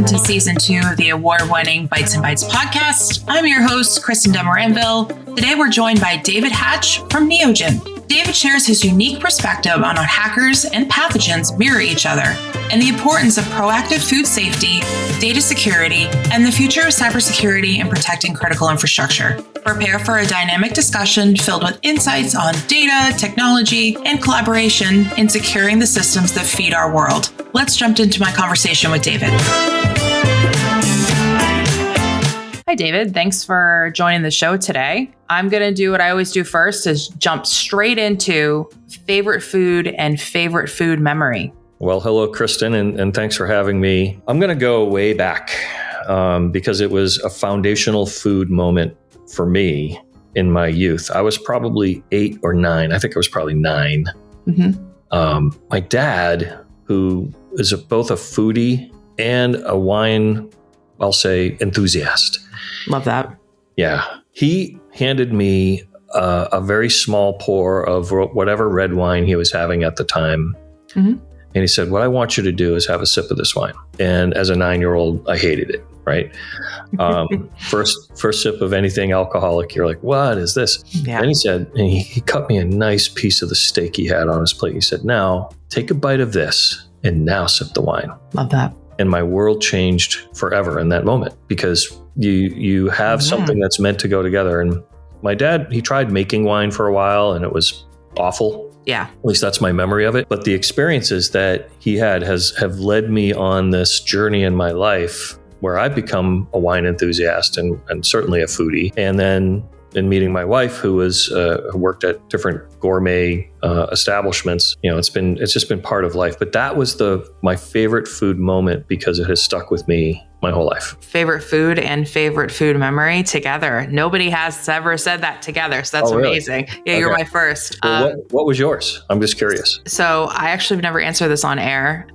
welcome to Season 2 of the award-winning Bites and Bites podcast. I'm your host, Kristin and David. Today we're joined by David Hatch from Neogen. David shares his unique perspective on how hackers and pathogens mirror each other and the importance of proactive food safety, data security, and the future of cybersecurity and protecting critical infrastructure. Prepare for a dynamic discussion filled with insights on data, technology, and collaboration in securing the systems that feed our world. Let's jump into my conversation with David. Hi, David. Thanks for joining the show today. I'm going to do what I always do first is jump straight into favorite food and favorite food memory. Well, hello, Kristin, and thanks for having me. I'm going to go way back because it was a foundational food moment for me in my youth. I was probably 8 or 9. I think I was probably 9. Mm-hmm. My dad, who is both a foodie and a wine, I'll say, enthusiast. Love that. Yeah. He handed me a very small pour of whatever red wine he was having at the time. Mm-hmm. And he said, what I want you to do is have a sip of this wine. And as a 9-year-old, I hated it, right? First sip of anything alcoholic, you're like, what is this? Yeah. And he said, and he cut me a nice piece of the steak he had on his plate. He said, now take a bite of this and now sip the wine. Love that. And my world changed forever in that moment because you have something that's meant to go together. And my dad, he tried making wine for a while and it was awful. Yeah. At least that's my memory of it. But the experiences that he had have led me on this journey in my life where I've become a wine enthusiast and certainly a foodie. And then in meeting my wife, who worked at different gourmet establishments, it's just been part of life. But that was my favorite food moment because it has stuck with me my whole life. Favorite food and favorite food memory together. Nobody has ever said that together. So that's amazing. Really? Yeah, okay. You're my first. Well, what was yours? I'm just curious. So I actually have never answered this on air,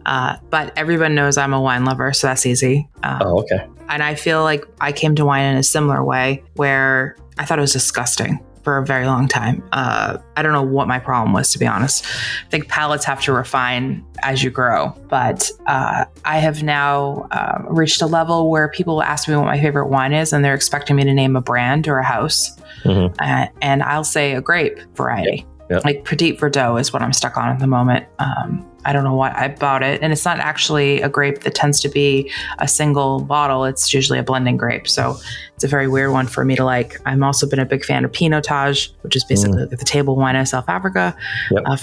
but everyone knows I'm a wine lover. So that's easy. Okay. And I feel like I came to wine in a similar way where I thought it was disgusting for a very long time. I don't know what my problem was, to be honest. I think palates have to refine as you grow. But I have now reached a level where people ask me what my favorite wine is, and they're expecting me to name a brand or a house. Mm-hmm. And I'll say a grape variety. Yep. Like Petit Verdot is what I'm stuck on at the moment. I don't know why I bought it. And it's not actually a grape that tends to be a single bottle. It's usually a blending grape. So it's a very weird one for me to like. I've also been a big fan of Pinotage, which is basically the table wine of South Africa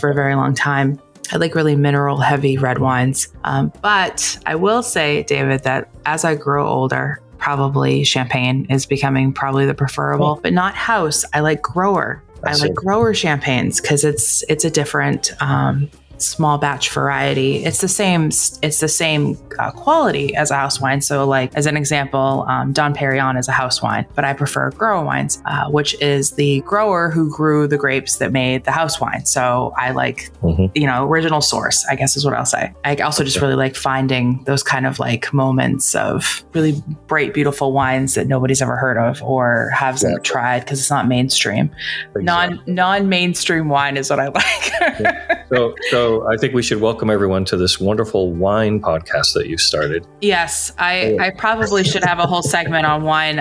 for a very long time. I like really mineral heavy red wines. But I will say, David, that as I grow older, probably champagne is becoming probably the preferable, but not house. I like grower. I like grower champagnes because it's a different small batch variety. It's the same quality as a house wine. So like as an example, Dom Perignon is a house wine, but I prefer grower wines, which is the grower who grew the grapes that made the house wine. So I like, original source, I guess is what I'll say. I also just really like finding those kind of like moments of really bright, beautiful wines that nobody's ever heard of or hasn't tried because it's not mainstream. Exactly. Non-mainstream wine is what I like. So I think we should welcome everyone to this wonderful wine podcast that you've started. Yes, I probably should have a whole segment on wine.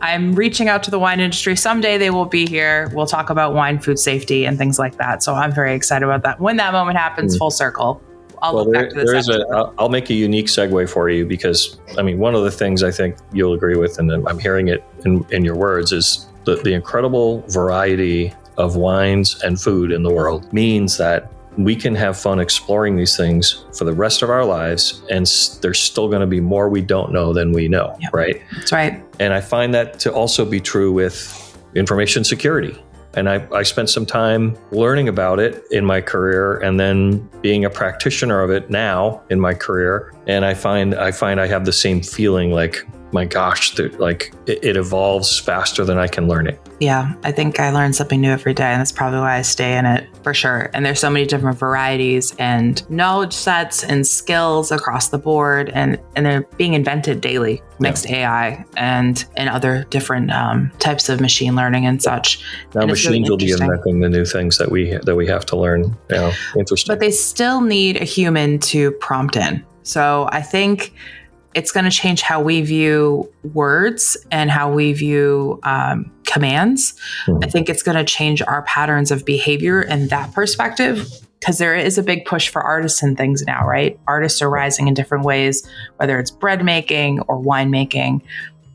I'm reaching out to the wine industry. Someday they will be here. We'll talk about wine, food safety, and things like that. So I'm very excited about that. When that moment happens, full circle, I'll look back to this. I'll make a unique segue for you because, one of the things I think you'll agree with, and I'm hearing it in your words, is the incredible variety of wines and food in the world means that we can have fun exploring these things for the rest of our lives, and there's still going to be more we don't know than we know, right? That's right. And I find that to also be true with information security. And I spent some time learning about it in my career and then being a practitioner of it now in my career. And I find I have the same feeling like, my gosh, it evolves faster than I can learn it. Yeah, I think I learn something new every day, and that's probably why I stay in it for sure. And there's so many different varieties and knowledge sets and skills across the board, and they're being invented daily, thanks to AI and other different types of machine learning and such. Now and machines really will be inventing the new things that we have to learn. Interesting. But they still need a human to prompt in. So I think it's going to change how we view words and how we view commands. I think it's going to change our patterns of behavior in that perspective, because there is a big push for artists and things now, right? Artists are rising in different ways, whether it's bread making or wine making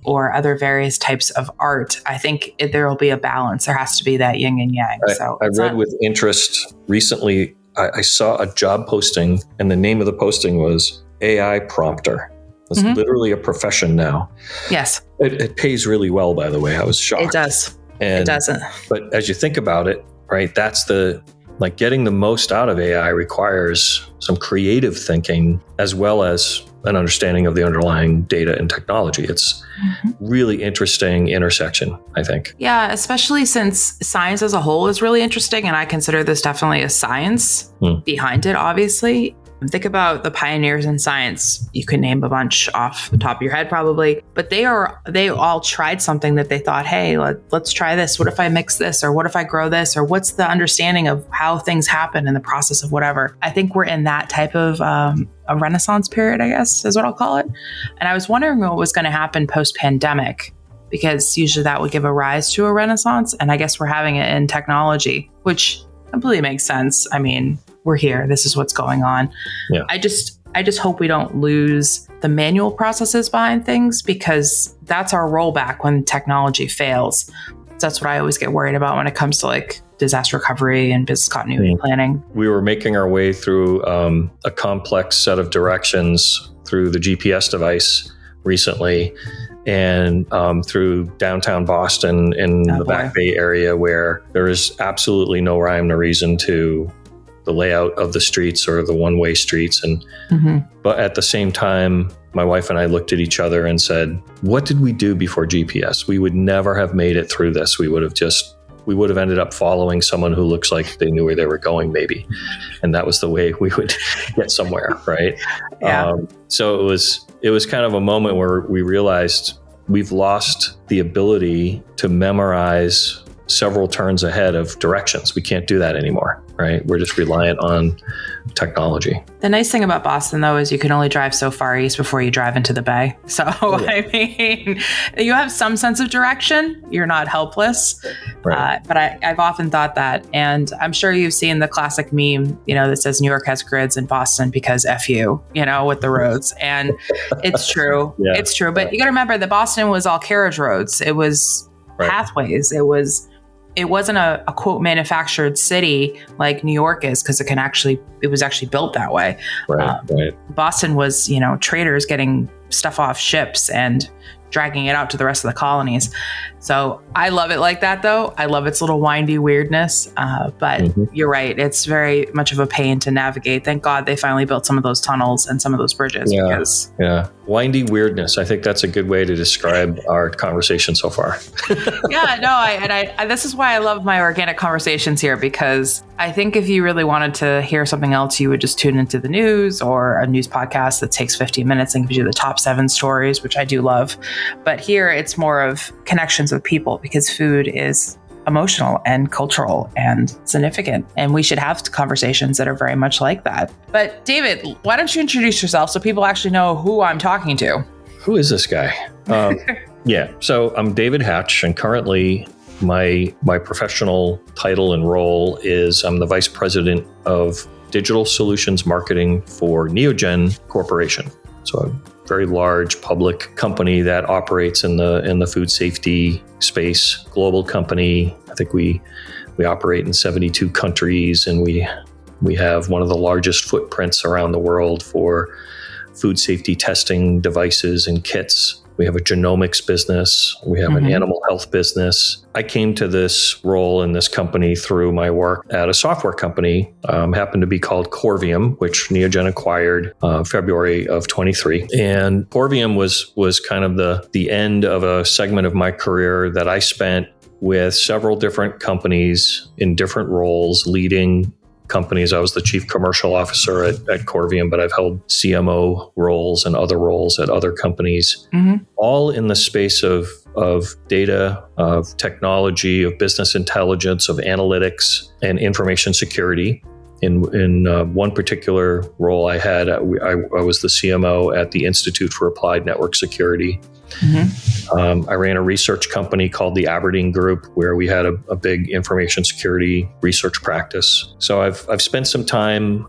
or other various types of art. I think there will be a balance. There has to be that yin and yang. I read with interest recently, I saw a job posting, and the name of the posting was AI prompter. It's literally a profession now. Yes. It pays really well, by the way. I was shocked. It does. It doesn't. But as you think about it, right, that's getting the most out of AI requires some creative thinking as well as an understanding of the underlying data and technology. It's really interesting intersection, I think. Yeah, especially since science as a whole is really interesting. And I consider this definitely a science behind it, obviously. Think about the pioneers in science. You can name a bunch off the top of your head probably, but they all tried something that they thought, hey, let's try this. What if I mix this? Or what if I grow this? Or what's the understanding of how things happen in the process of whatever? I think we're in that type of a renaissance period, I guess is what I'll call it. And I was wondering what was going to happen post-pandemic, because usually that would give a rise to a renaissance. And I guess we're having it in technology, which completely makes sense. I mean, we're here. This is what's going on. Yeah. I just hope we don't lose the manual processes behind things, because that's our rollback when technology fails. That's what I always get worried about when it comes to like disaster recovery and business continuity planning. We were making our way through a complex set of directions through the GPS device recently, and through downtown Boston in the Back Bay area, where there is absolutely no rhyme or reason to the layout of the streets or the one-way streets. And but at the same time, my wife and I looked at each other and said, what did we do before GPS? We would never have made it through this. We would have ended up following someone who looks like they knew where they were going, maybe. And that was the way we would get somewhere, right? Yeah. So it was kind of a moment where we realized we've lost the ability to memorize several turns ahead of directions. We can't do that anymore, right? We're just reliant on technology. The nice thing about Boston, though, is you can only drive so far east before you drive into the Bay. So, I mean, you have some sense of direction. You're not helpless. Right. But I've often thought that. And I'm sure you've seen the classic meme, that says New York has grids and Boston because F you, with the roads. And it's true. Yeah. It's true. But you got to remember that Boston was all carriage roads. It was pathways. It wasn't a quote manufactured city like New York is, because it was actually built that way. Right. Boston was, traders getting stuff off ships and dragging it out to the rest of the colonies. So I love it like that, though. I love its little windy weirdness. But you're right. It's very much of a pain to navigate. Thank God they finally built some of those tunnels and some of those bridges. Yeah. Windy weirdness. I think that's a good way to describe our conversation so far. This is why I love my organic conversations here, because I think if you really wanted to hear something else, you would just tune into the news or a news podcast that takes 15 minutes and gives you the top 7 stories, which I do love. But here it's more of connections with people, because food is emotional and cultural and significant. And we should have conversations that are very much like that. But David, why don't you introduce yourself so people actually know who I'm talking to? Who is this guy? So I'm David Hatch, and currently my professional title and role is I'm the Vice President of Digital Solutions Marketing for Neogen Corporation. So a very large public company that operates in the food safety space, global company. I think we operate in 72 countries, and we have one of the largest footprints around the world for food safety testing devices and kits. We have a genomics business. We have an animal health business. I came to this role in this company through my work at a software company, happened to be called Corvium, which Neogen acquired February of 23. And Corvium was kind of the end of a segment of my career that I spent with several different companies in different roles, leading companies. I was the chief commercial officer at Corvium, but I've held CMO roles and other roles at other companies, all in the space of data, of technology, of business intelligence, of analytics and information security. In one particular role I had, I was the CMO at the Institute for Applied Network Security. I ran a research company called the Aberdeen Group, where we had a big information security research practice. So I've spent some time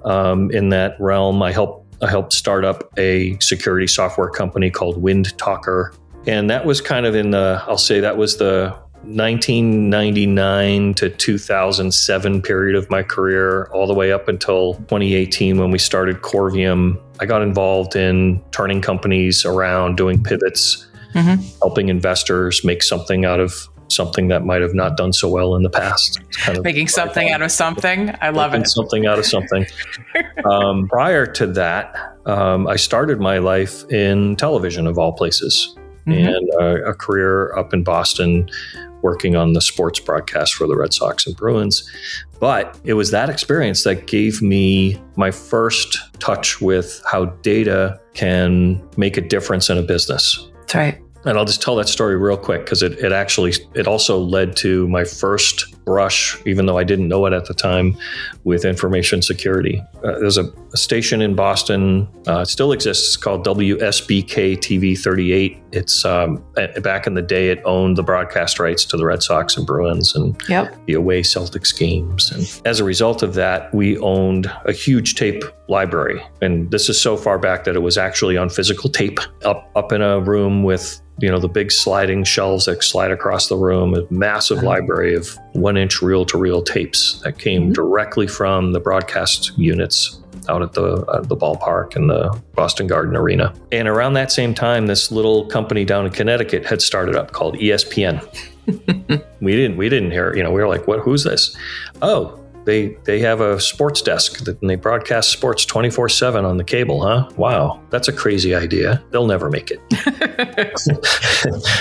in that realm. I helped start up a security software company called Wind Talker. And that was kind of that was the 1999 to 2007 period of my career, all the way up until 2018 when we started Corvium. I got involved in turning companies around, doing pivots, helping investors make something out of something that might have not done so well in the past. It's kind of making something out of something. I love it. Something out of something. Prior to that, I started my life in television, of all places, and a career up in Boston working on the sports broadcast for the Red Sox and Bruins. But it was that experience that gave me my first touch with how data can make a difference in a business. That's right. And I'll just tell that story real quick, because it also led to my first brush, even though I didn't know it at the time, with information security. There's a station in Boston, it still exists, called WSBK TV 38. It's back in the day, it owned the broadcast rights to the Red Sox and Bruins and the away Celtics games. And as a result of that, we owned a huge tape library. And this is so far back that it was actually on physical tape, up in a room with the big sliding shelves that slide across the room, a massive library of 1-inch reel-to-reel tapes that came directly from the broadcast units out at the ballpark in the Boston Garden Arena. And around that same time, this little company down in Connecticut had started up called ESPN. We didn't hear, we were like, what? Who's this? Oh, they have a sports desk and they broadcast sports 24/7 on the cable, huh? Wow, that's a crazy idea. They'll never make it.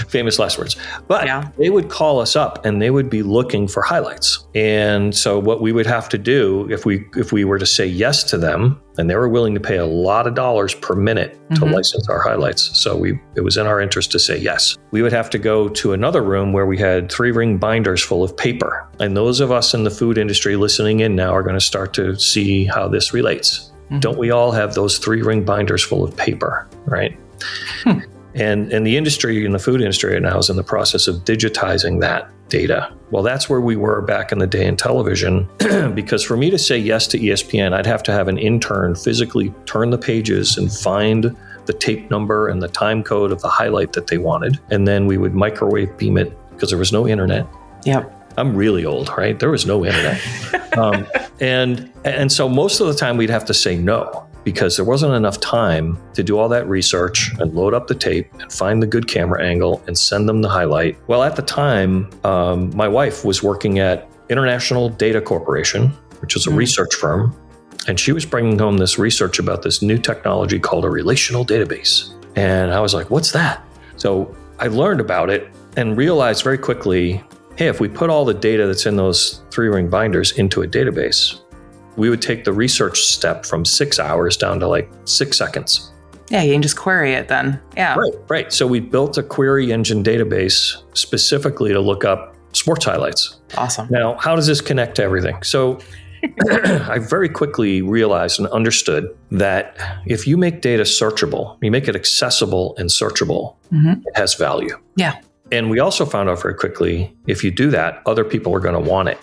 Famous last words. But they would call us up and they would be looking for highlights. And so what we would have to do if we were to say yes to them, and they were willing to pay a lot of dollars per minute to license our highlights. So it was in our interest to say yes. We would have to go to another room where we had 3-ring binders full of paper. And those of us in the food industry listening in now are going to start to see how this relates. Don't we all have those 3-ring binders full of paper, right? And the industry, in the food industry right now, is in the process of digitizing that data. Well, that's where we were back in the day in television, because for me to say yes to ESPN, I'd have to have an intern physically turn the pages and find the tape number and the time code of the highlight that they wanted. And then we would microwave beam it, because there was no internet. Yep. I'm really old, right? There was no internet. And so most of the time we'd have to say no, because there wasn't enough time to do all that research and load up the tape and find the good camera angle and send them the highlight. Well, at the time, my wife was working at International Data Corporation, which is a research firm. And she was bringing home this research about this new technology called a relational database. And I was like, what's that? So I learned about it and realized very quickly, hey, if we put all the data that's in those 3-ring binders into a database, we would take the research step from 6 hours down to like 6 seconds. Yeah, you can just query it then. Yeah. Right. So we built a query engine database specifically to look up sports highlights. Awesome. Now, how does this connect to everything? So I very quickly realized and understood that if you make data searchable, you make it accessible and searchable, it has value. Yeah. And we also found out very quickly, if you do that, other people are going to want it.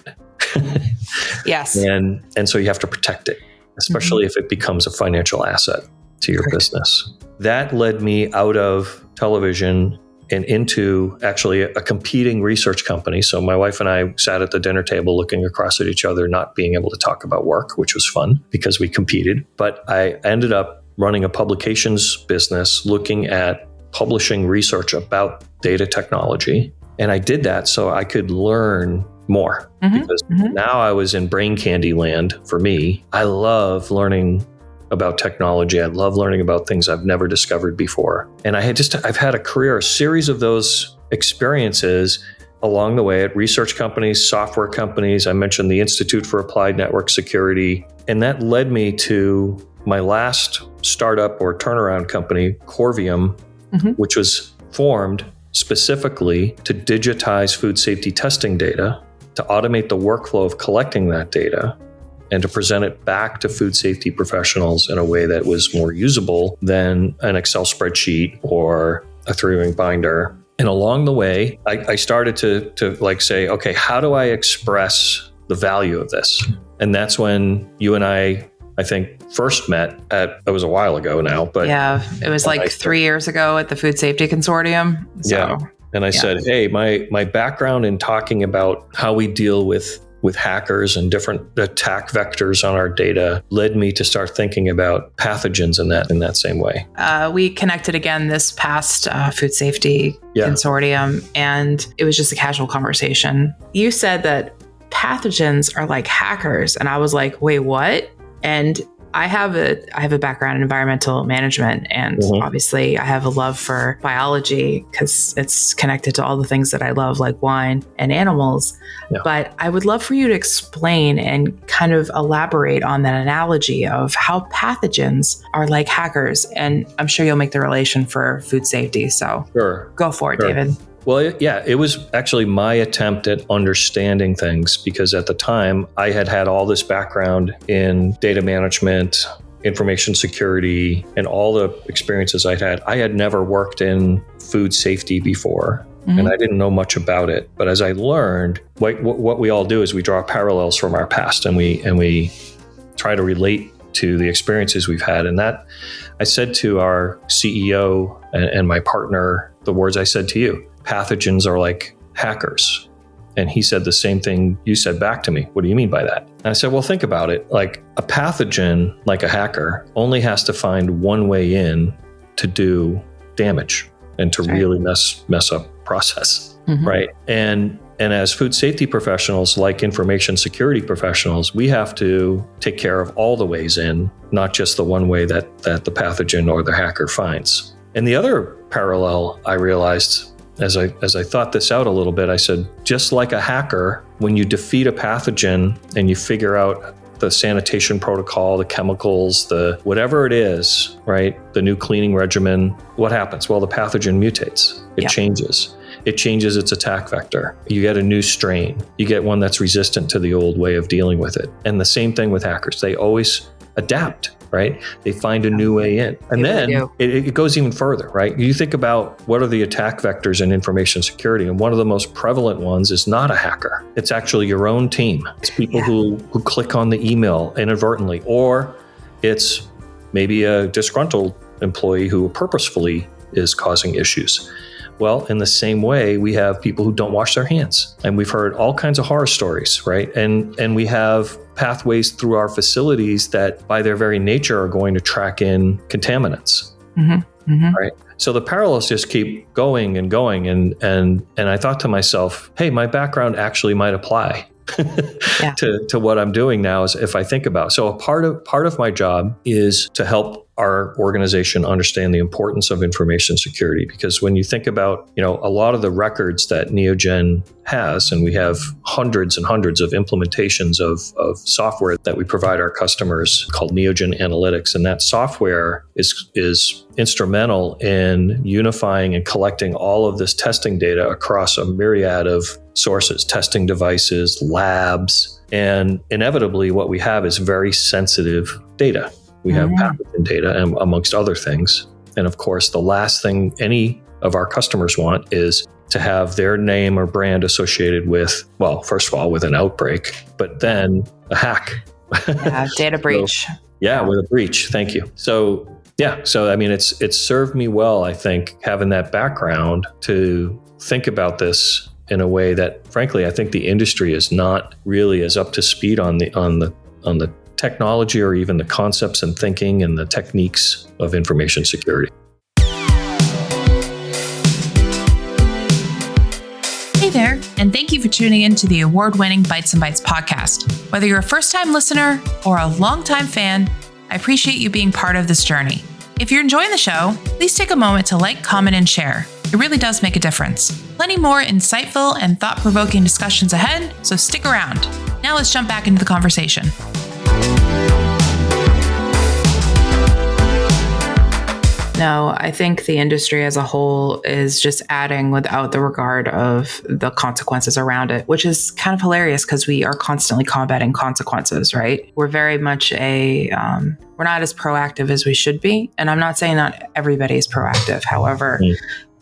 Yes. And so you have to protect it, especially if it becomes a financial asset to your business. That led me out of television and into actually a competing research company. So my wife and I sat at the dinner table looking across at each other, not being able to talk about work, which was fun because we competed. But I ended up running a publications business looking at publishing research about data technology. And I did that so I could learn more, because now I was in brain candy land for me. I love learning about technology. I love learning about things I've never discovered before. And I've had a series of those experiences along the way at research companies, software companies. I mentioned the Institute for Applied Network Security. And that led me to my last startup or turnaround company, Corvium, which was formed specifically to digitize food safety testing data, to automate the workflow of collecting that data, and to present it back to food safety professionals in a way that was more usable than an Excel spreadsheet or a 3-ring binder. And along the way, I started to like say, okay, how do I express the value of this? And that's when you and I think first met it was a while ago now, but yeah, it was like 3 years ago at the Food Safety Consortium. So, yeah. And I said, hey, my background in talking about how we deal with hackers and different attack vectors on our data led me to start thinking about pathogens in that same way. We connected again this past Food Safety Consortium, and it was just a casual conversation. You said that pathogens are like hackers, and I was like, wait, what? And I have a background in environmental management, and obviously I have a love for biology because it's connected to all the things that I love, like wine and animals. Yeah. But I would love for you to explain and kind of elaborate on that analogy of how pathogens are like hackers. And I'm sure you'll make the relation for food safety. So go for it, David. Well, yeah, it was actually my attempt at understanding things because at the time I had all this background in data management, information security, and all the experiences I'd had. I had never worked in food safety before, and I didn't know much about it. But as I learned, what we all do is we draw parallels from our past and we try to relate to the experiences we've had. And that I said to our CEO and my partner, the words I said to you. Pathogens are like hackers. And he said the same thing you said back to me. What do you mean by that? And I said, well, think about it. Like a pathogen, like a hacker, only has to find one way in to do damage and to really mess up process, right? And as food safety professionals, like information security professionals, we have to take care of all the ways in, not just the one way that the pathogen or the hacker finds. And the other parallel I realized as I thought this out a little bit, I said, just like a hacker, when you defeat a pathogen and you figure out the sanitation protocol, the chemicals, the whatever it is, right? The new cleaning regimen, what happens? Well, the pathogen mutates. It changes. It changes its attack vector. You get a new strain. You get one that's resistant to the old way of dealing with it. And the same thing with hackers. They always adapt. Right? They find a new way in. And then it goes even further, right? You think about what are the attack vectors in information security, and one of the most prevalent ones is not a hacker. It's actually your own team. It's people who click on the email inadvertently, or it's maybe a disgruntled employee who purposefully is causing issues. Well, in the same way, we have people who don't wash their hands. And we've heard all kinds of horror stories, right? And we have pathways through our facilities that by their very nature are going to track in contaminants, right? So the parallels just keep going and going. And I thought to myself, hey, my background actually might apply to what I'm doing now is if I think about it. So a part of my job is to help our organization understand the importance of information security, because when you think about, a lot of the records that Neogen has, and we have hundreds and hundreds of implementations of software that we provide our customers called Neogen Analytics. And that software is instrumental in unifying and collecting all of this testing data across a myriad of sources, testing devices, labs, and inevitably what we have is very sensitive data. We have pathogen data and amongst other things. And of course, the last thing any of our customers want is to have their name or brand associated with, well, first of all, with an outbreak, but then a hack. Data breach. With a breach. Thank you. So I mean, it's served me well, I think, having that background to think about this in a way that, frankly, I think the industry is not really as up to speed on the technology or even the concepts and thinking and the techniques of information security. Hey there, and thank you for tuning in to the award-winning Bites and Bytes podcast. Whether you're a first-time listener or a long-time fan, I appreciate you being part of this journey. If you're enjoying the show, please take a moment to like, comment, and share. It really does make a difference. Plenty more insightful and thought-provoking discussions ahead, so stick around. Now let's jump back into the conversation. No, I think the industry as a whole is just adding without the regard of the consequences around it, which is kind of hilarious because we are constantly combating consequences, right? We're very much we're not as proactive as we should be. And I'm not saying not everybody is proactive. However,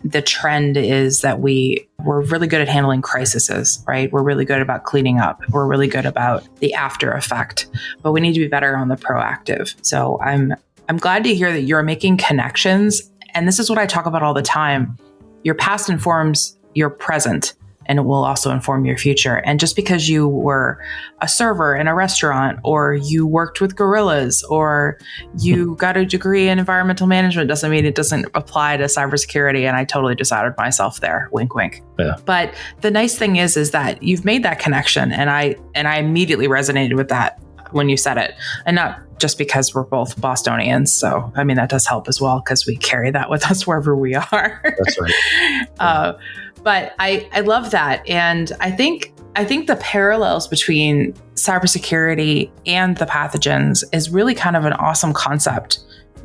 the trend is that we're really good at handling crises, right? We're really good about cleaning up. We're really good about the after effect, but we need to be better on the proactive. So I'm glad to hear that you're making connections. And this is what I talk about all the time. Your past informs your present, and it will also inform your future. And just because you were a server in a restaurant, or you worked with gorillas, or you got a degree in environmental management doesn't mean it doesn't apply to cybersecurity. And I totally just outed myself there. Wink, wink. Yeah. But the nice thing is that you've made that connection. And I immediately resonated with that when you said it. And not just because we're both Bostonians. So, I mean, that does help as well because we carry that with us wherever we are. That's right. But I love that. And I think the parallels between cybersecurity and the pathogens is really kind of an awesome concept,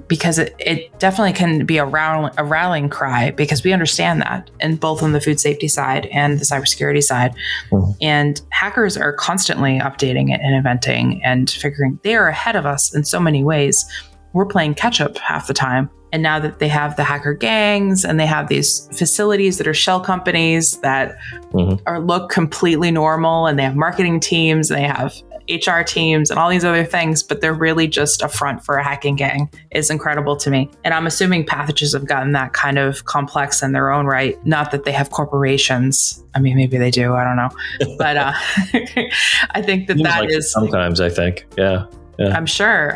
because it definitely can be a rallying cry, because we understand that, and both on the food safety side and the cybersecurity side. Mm-hmm. And hackers are constantly updating it and inventing and figuring they are ahead of us in so many ways. We're playing catch up half the time. And now that they have the hacker gangs and they have these facilities that are shell companies that look completely normal, and they have marketing teams, and they have HR teams and all these other things, but they're really just a front for a hacking gang, is incredible to me. And I'm assuming Pathogens have gotten that kind of complex in their own right. Not that they have corporations. I mean, maybe they do. I don't know. But I think that like is sometimes, I think. Yeah. I'm sure.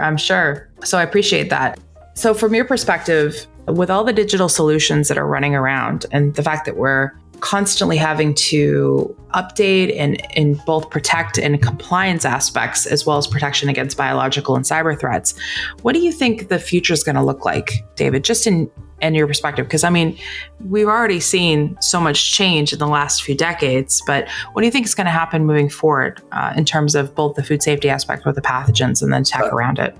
So I appreciate that. So from your perspective, with all the digital solutions that are running around, and the fact that we're constantly having to update and both protect and compliance aspects, as well as protection against biological and cyber threats, what do you think the future is going to look like, David, just in your perspective? Because I mean, we've already seen so much change in the last few decades, but what do you think is going to happen moving forward in terms of both the food safety aspect with the pathogens and then tech around it?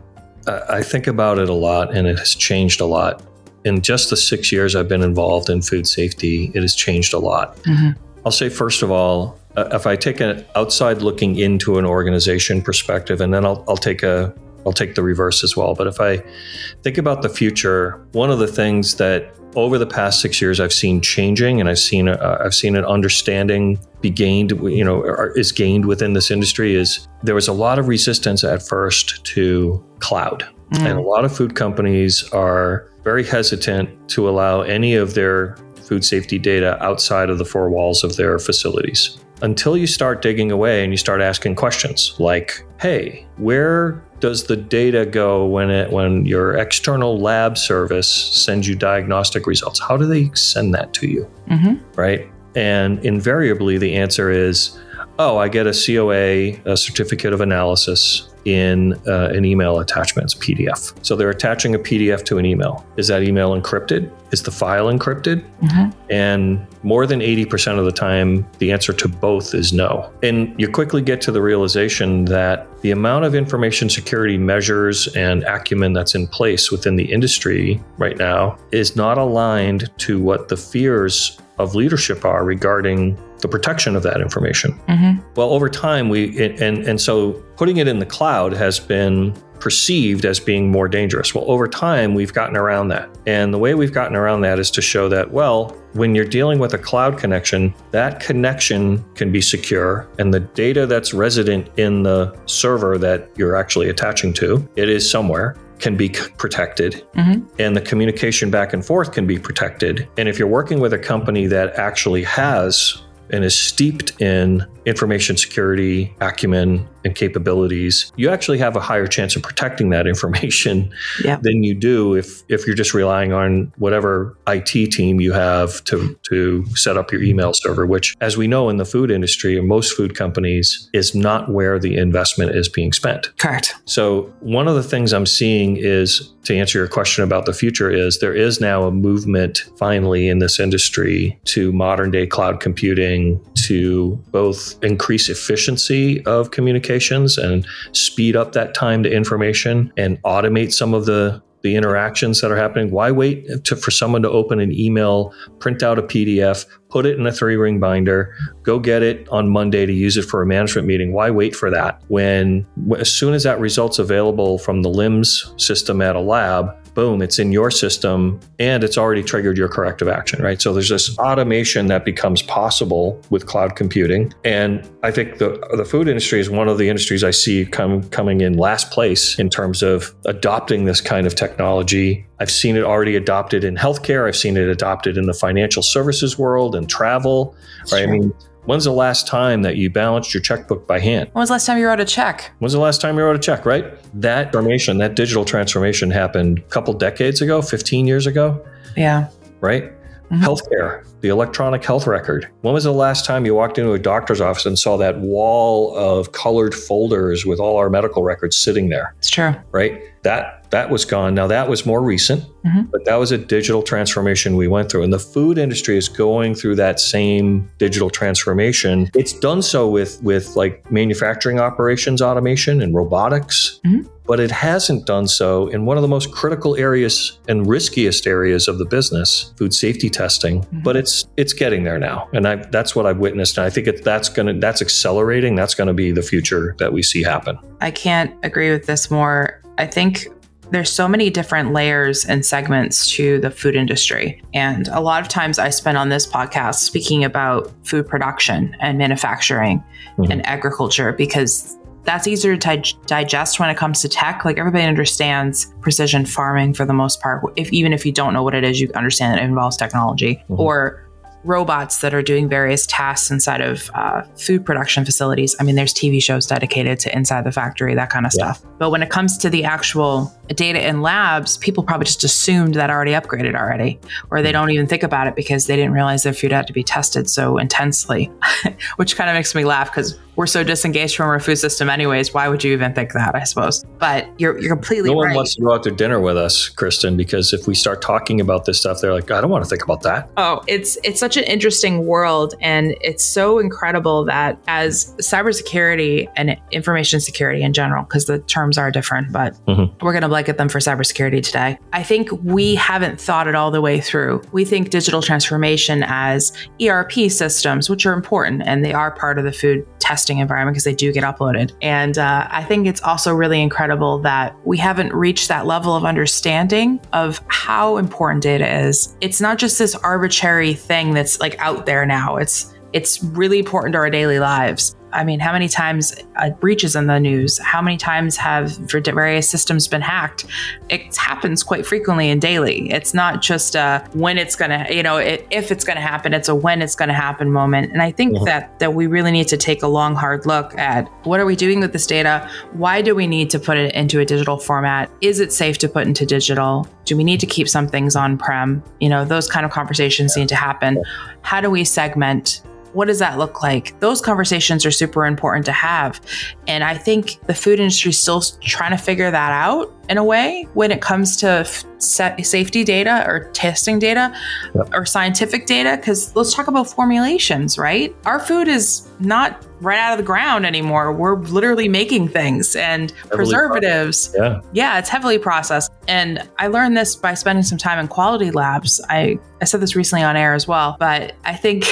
I think about it a lot, and it has changed a lot. In just the 6 years I've been involved in food safety, it has changed a lot. Mm-hmm. I'll say, first of all, if I take an outside looking into an organization perspective, and then I'll take the reverse as well. But if I think about the future, one of the things that over the past 6 years I've seen changing, and I've seen an understanding be gained, is gained within this industry, is there was a lot of resistance at first to cloud. And a lot of food companies are very hesitant to allow any of their food safety data outside of the four walls of their facilities, until you start digging away and you start asking questions like, hey, where does the data go when your external lab service sends you diagnostic results? How do they send that to you? Mm-hmm. Right? And invariably the answer is, oh, I get a COA, a certificate of analysis, in an email attachment, PDF. So they're attaching a PDF to an email. Is that email encrypted? Is the file encrypted? Mm-hmm. And more than 80% of the time, the answer to both is no. And you quickly get to the realization that the amount of information security measures and acumen that's in place within the industry right now is not aligned to what the fears of leadership are regarding the protection of that information. Mm-hmm. Well, over time, so putting it in the cloud has been perceived as being more dangerous. Well, over time, we've gotten around that. And the way we've gotten around that is to show that, well, when you're dealing with a cloud connection, that connection can be secure, and the data that's resident in the server that you're actually attaching to, it is somewhere, can be protected. Mm-hmm. And the communication back and forth can be protected. And if you're working with a company that actually has and is steeped in information security acumen and capabilities, you actually have a higher chance of protecting that information than you do if you're just relying on whatever IT team you have to set up your email server, which, as we know in the food industry and most food companies, is not where the investment is being spent. Correct. So one of the things I'm seeing is, to answer your question about the future, is there is now a movement finally in this industry to modern day cloud computing, to both increase efficiency of communications and speed up that time to information and automate some of the the interactions that are happening. Why wait for someone to open an email, print out a PDF, put it in a 3-ring binder, go get it on Monday to use it for a management meeting? Why wait for that? When as soon as that result's available from the LIMS system at a lab, boom, it's in your system and it's already triggered your corrective action, right? So there's this automation that becomes possible with cloud computing. And I think the food industry is one of the industries I see coming in last place in terms of adopting this kind of technology. I've seen it already adopted in healthcare. I've seen it adopted in the financial services world and travel, right? Sure. I mean, when's the last time that you balanced your checkbook by hand? When was the last time you wrote a check? When's the last time you wrote a check, right? That digital transformation happened a couple decades ago, 15 years ago. Yeah. Right? Mm-hmm. Healthcare, the electronic health record. When was the last time you walked into a doctor's office and saw that wall of colored folders with all our medical records sitting there? It's true. Right? That was gone. Now that was more recent, but that was a digital transformation we went through. And the food industry is going through that same digital transformation. It's done so with like manufacturing operations automation and robotics, but it hasn't done so in one of the most critical areas and riskiest areas of the business, food safety testing. But it's getting there now. And that's what I've witnessed. And I think that's accelerating. That's going to be the future that we see happen. I can't agree with this more. I think there's so many different layers and segments to the food industry. And a lot of times I spend on this podcast speaking about food production and manufacturing and agriculture, because that's easier to digest when it comes to tech. Like, everybody understands precision farming for the most part. Even if you don't know what it is, you understand it involves technology or robots that are doing various tasks inside of food production facilities. I mean, there's TV shows dedicated to inside the factory, that kind of stuff. But when it comes to the actual data in labs, people probably just assumed that already upgraded already, or they don't even think about it because they didn't realize their food had to be tested so intensely, which kind of makes me laugh because we're so disengaged from our food system anyways. Why would you even think that, I suppose? But you're completely right. No one wants to go out to dinner with us, Kristin, because if we start talking about this stuff, they're like, I don't want to think about that. Oh, it's such an interesting world. And it's so incredible that as cybersecurity and information security in general, because the terms are different, but we're going to blanket them for cybersecurity today. I think we haven't thought it all the way through. We think digital transformation as ERP systems, which are important, and they are part of the food testing environment because they do get uploaded. And I think it's also really incredible that we haven't reached that level of understanding of how important data is. It's not just this arbitrary thing that's like out there now. It's really important to our daily lives. I mean, how many times breaches in the news? How many times have various systems been hacked? It happens quite frequently and daily. It's not just when it's going to, if it's going to happen, it's a when it's going to happen moment. And I think that we really need to take a long, hard look at what are we doing with this data? Why do we need to put it into a digital format? Is it safe to put into digital? Do we need to keep some things on-prem? Those kind of conversations need to happen. How do we segment? What does that look like? Those conversations are super important to have. And I think the food industry is still trying to figure that out in a way when it comes to safety data or testing data or scientific data. Because let's talk about formulations, right? Our food is not right out of the ground anymore. We're literally making things and preservatives. Yeah, it's heavily processed. And I learned this by spending some time in quality labs. I said this recently on air as well, but I think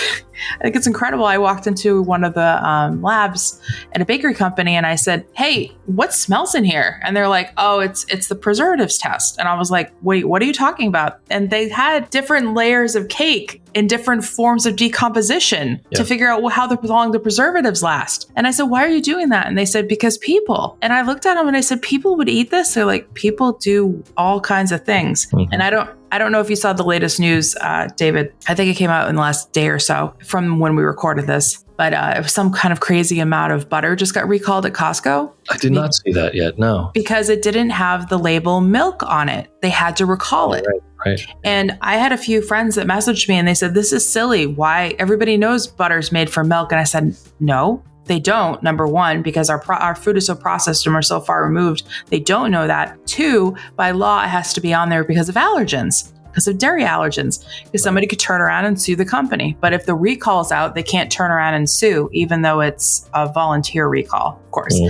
it's incredible. I walked into one of the labs at a bakery company and I said, hey, what smells in here? And they're like, oh, it's the preservatives test. And I was like, wait, what are you talking about? And they had different layers of cake in different forms of decomposition to figure out how long the preservatives last. And I said, why are you doing that? And they said, because people. And I looked at them and I said, people would eat this? They're like, people do all kinds of things. And I don't know if you saw the latest news, David. I think it came out in the last day or so from when we recorded this. But it was some kind of crazy amount of butter just got recalled at Costco. I did not see that yet, no. Because it didn't have the label milk on it. They had to recall it. Right. And I had a few friends that messaged me and they said, this is silly. Why? Everybody knows butter's made from milk. And I said, no, they don't. Number one, because our food is so processed and we're so far removed, they don't know that. Two, by law, it has to be on there because of allergens. because of dairy allergens, because somebody could turn around and sue the company. But if the recall's out, they can't turn around and sue, even though it's a volunteer recall, of course.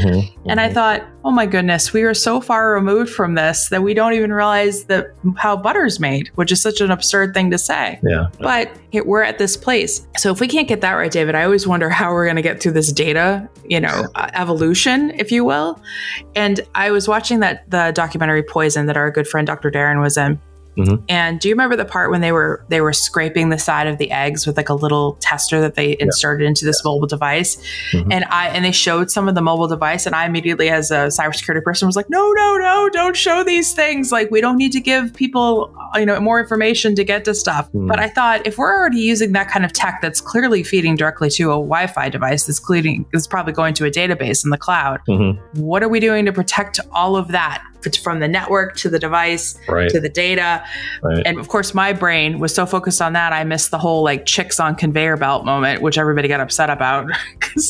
And I thought, oh my goodness, we are so far removed from this that we don't even realize that how butter's made, which is such an absurd thing to say. But we're at this place. So if we can't get that right, David, I always wonder how we're going to get through this data, evolution, if you will. And I was watching the documentary Poison that our good friend Dr. Darren was in. And do you remember the part when they were scraping the side of the eggs with like a little tester that they inserted into this mobile device? And they showed some of the mobile device, and I immediately, as a cybersecurity person, was like, no, don't show these things. Like, we don't need to give people, more information to get to stuff. But I thought, if we're already using that kind of tech that's clearly feeding directly to a Wi-Fi device that's probably going to a database in the cloud, what are we doing to protect all of that? From the network to the device to the data. And of course, my brain was so focused on that, I missed the whole like chicks on conveyor belt moment, which everybody got upset about.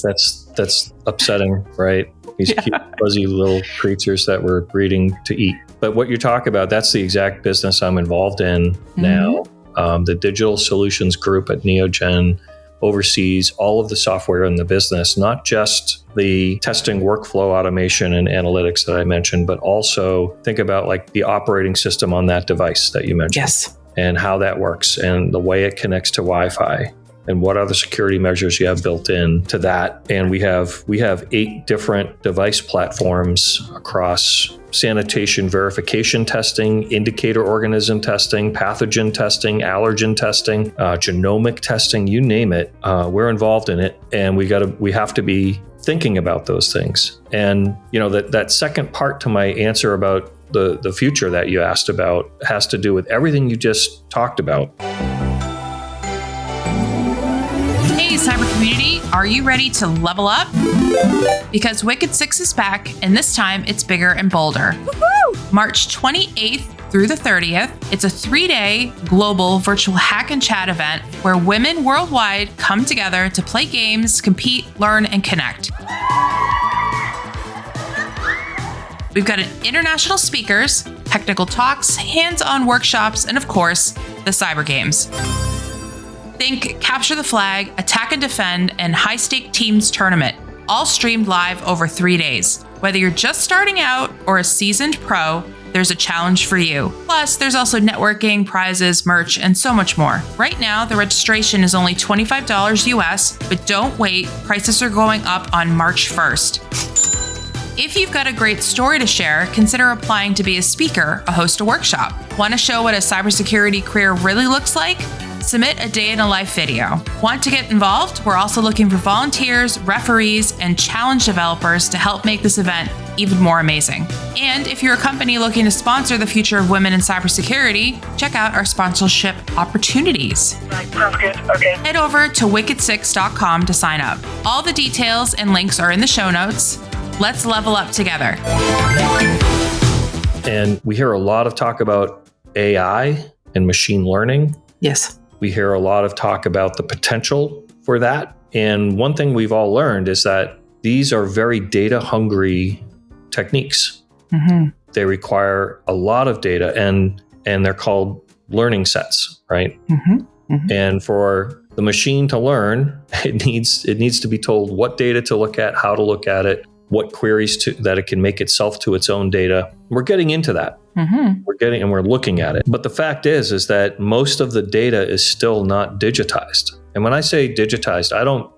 That's upsetting, right? These cute, fuzzy little creatures that we're breeding to eat. But what you're talking about, that's the exact business I'm involved in now. The Digital Solutions Group at Neogen oversees all of the software in the business, not just the testing workflow automation and analytics that I mentioned, but also think about like the operating system on that device that you mentioned. Yes. And how that works and the way it connects to Wi-Fi and what other security measures you have built in to that. And we have 8 different device platforms across sanitation verification testing, indicator organism testing, pathogen testing, allergen testing, genomic testing, you name it. We're involved in it, and we have to be thinking about those things. And that second part to my answer about the future that you asked about has to do with everything you just talked about. Hey, cyber community, are you ready to level up? Because Wicked 6 is back, and this time it's bigger and bolder. Woo-hoo! March 28th through the 30th, it's a 3-day global virtual hack and chat event where women worldwide come together to play games, compete, learn, and connect. We've got international speakers, technical talks, hands-on workshops, and of course, the cyber games. Think Capture the Flag, Attack and Defend, and High Stake Teams Tournament, all streamed live over 3 days. Whether you're just starting out or a seasoned pro, there's a challenge for you. Plus, there's also networking, prizes, merch, and so much more. Right now, the registration is only $25 US, but don't wait, prices are going up on March 1st. If you've got a great story to share, consider applying to be a speaker or host a workshop. Want to show what a cybersecurity career really looks like? Submit a day in a life video. Want to get involved? We're also looking for volunteers, referees, and challenge developers to help make this event even more amazing. And if you're a company looking to sponsor the future of women in cybersecurity, check out our sponsorship opportunities. Right, sounds good. Okay. Head over to wicked6.com to sign up. All the details and links are in the show notes. Let's level up together. And we hear a lot of talk about AI and machine learning. Yes. We hear a lot of talk about the potential for that. And one thing we've all learned is that these are very data hungry techniques. They require a lot of data and they're called learning sets, right? And for the machine to learn, it needs to be told what data to look at, how to look at it, what queries that it can make itself to its own data. We're getting into that. We're looking at it. But the fact is that most of the data is still not digitized. And when I say digitized,